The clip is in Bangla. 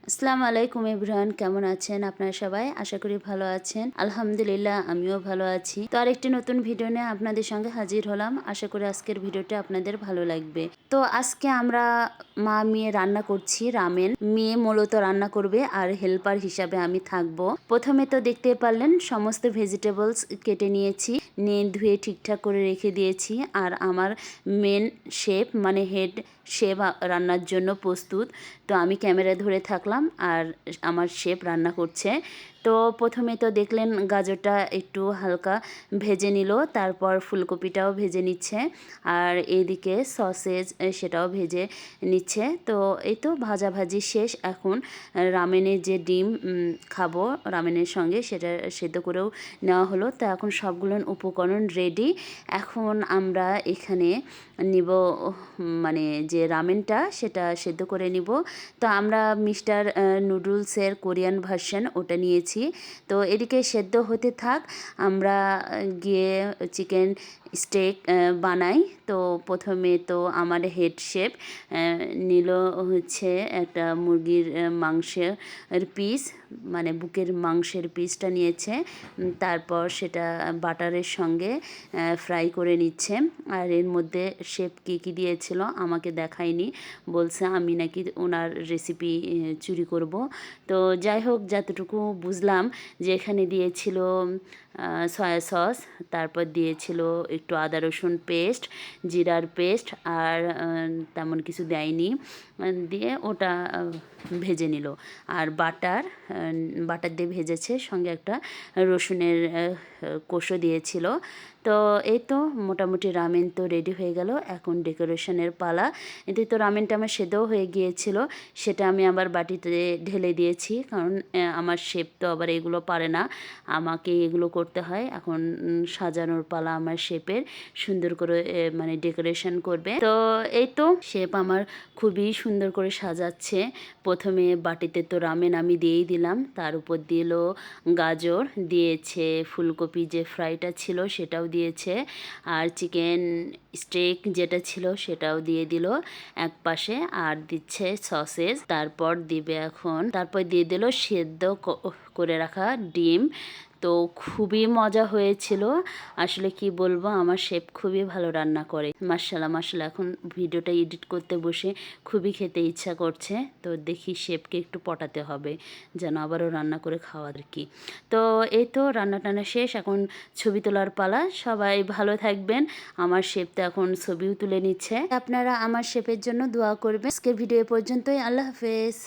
আসসালামু আলাইকুম এভরিওয়ান, কেমন আছেন আপনারা সবাই? আশা করি ভালো আছেন। আলহামদুলিল্লাহ, আমিও ভালো আছি। তো আরেকটি নতুন ভিডিও নিয়ে আপনাদের সঙ্গে হাজির হলাম। আশা করি আজকের ভিডিওটা আপনাদের ভালো লাগবে। তো আজকে আমরা মা মেয়ে রান্না করছি রামেন। মেয়ে মূলত রান্না করবে আর হেল্পার হিসাবে আমি থাকবো। প্রথমে তো দেখতে পারলেন সমস্ত ভেজিটেবলস কেটে নিয়েছি, নিয়ে ধুয়ে ঠিকঠাক করে রেখে দিয়েছি। আর আমার মেন শেফ মানে হেড শেফ রান্নার জন্য প্রস্তুত। তো আমি ক্যামেরা ধরে থাকলাম আর আমার শেফ রান্না করছে। তো প্রথমে তো দেখলেন গাজরটা একটু হালকা ভেজে নিল, তারপর ফুলকপিটাও ভেজে নিচ্ছে, আর এইদিকে সসেজ সেটাও ভেজে নিচ্ছে। তো এই তো ভাজাভাজি শেষ। এখন রামেনের যে ডিম খাবো রামেনের সঙ্গে, সেটা সেদ্ধ করেও নেওয়া হলো। তো এখন সবগুলো উপকরণ রেডি। এখন আমরা এখানে নিব মানে যে রামেনটা সেটা সেদ্ধ করে নিব। তো আমরা মিস্টার নুডলসের কোরিয়ান ভার্সন ওটা নিয়েছি। তো এদিকে সেদ্ধ হতে থাক, আমরা গিয়ে চিকেন স্টেক বানাই। তো প্রথমে তো আমার হেড শেফ নিল হচ্ছে একটা মুরগির মাংসের পিস, মানে বুকের মাংসের পিসটা নিয়েছে। তারপর সেটা বাটারের সঙ্গে ফ্রাই করে নিচ্ছে। আর এর মধ্যে শেফ কী কী দিয়েছিল আমাকে দেখায়নি, বলছে আমি নাকি ওনার রেসিপি চুরি করব। তো যাই হোক, যতটুকু বুঝলাম যে এখানে দিয়েছিল সয়া সস, তারপর দিয়েছিল একটু আদা রসুন পেস্ট, জিরার পেস্ট, আর তেমন কিছু দেয়নি। দিয়ে ওটা ভেজে নিল। আর বাটার দিয়ে ভেজেছে, সঙ্গে একটা রসুনের কোষও দিয়েছিল। তো এই তো মোটামুটি রামেন তো রেডি হয়ে গেল। এখন ডেকোরেশনের পালা। এতে তো রামেনটা আমার সেদ্ধও হয়ে গিয়েছিল, সেটা আমি আবার বাটিতে ঢেলে দিয়েছি, কারণ আমার শেফ তো আবার এগুলো পারে না, আমাকে এগুলো করতে হয়। এখন সাজানোর পালা আমার শেফের, সুন্দর করে মানে ডেকোরেশন করবে। তো এই তো শেফ আমার খুবই সুন্দর করে সাজাচ্ছে। প্রথমে বাটিতে তো রামেন আমি দিয়েই দিলাম, তার উপর দিল গাজর, দিয়েছে ফুলকপি যে ফ্রাইটা ছিল সেটাও দিয়েছে, আর চিকেন স্টেক যেটা ছিল সেটাও দিয়ে দিল এক পাশে, আর দিচ্ছে সসেজ। তারপর দিয়ে দিল সেদ্ধ করে রাখা ডিম। তো খুবই মজা হয়েছিল। আসলে কি বলবো, আমার শেফ খুবই ভালো রান্না করে, মাশাআল্লাহ মাশাআল্লাহ। এখন ভিডিওটা এডিট করতে বসে খুবই খেতে ইচ্ছা করছে। তো দেখি শেফকে একটু পটাতে হবে যেন আবারও রান্না করে খাওয়ার কি। তো এই তো রান্না টান্না শেষ, এখন ছবি তোলার পালা। সবাই ভালো থাকবেন। আমার শেফ তো এখন ছবিও তুলে নিচ্ছে। আপনারা আমার শেফের জন্য দোয়া করবেন। আজকের ভিডিও পর্যন্তই। আল্লাহ হাফেজ।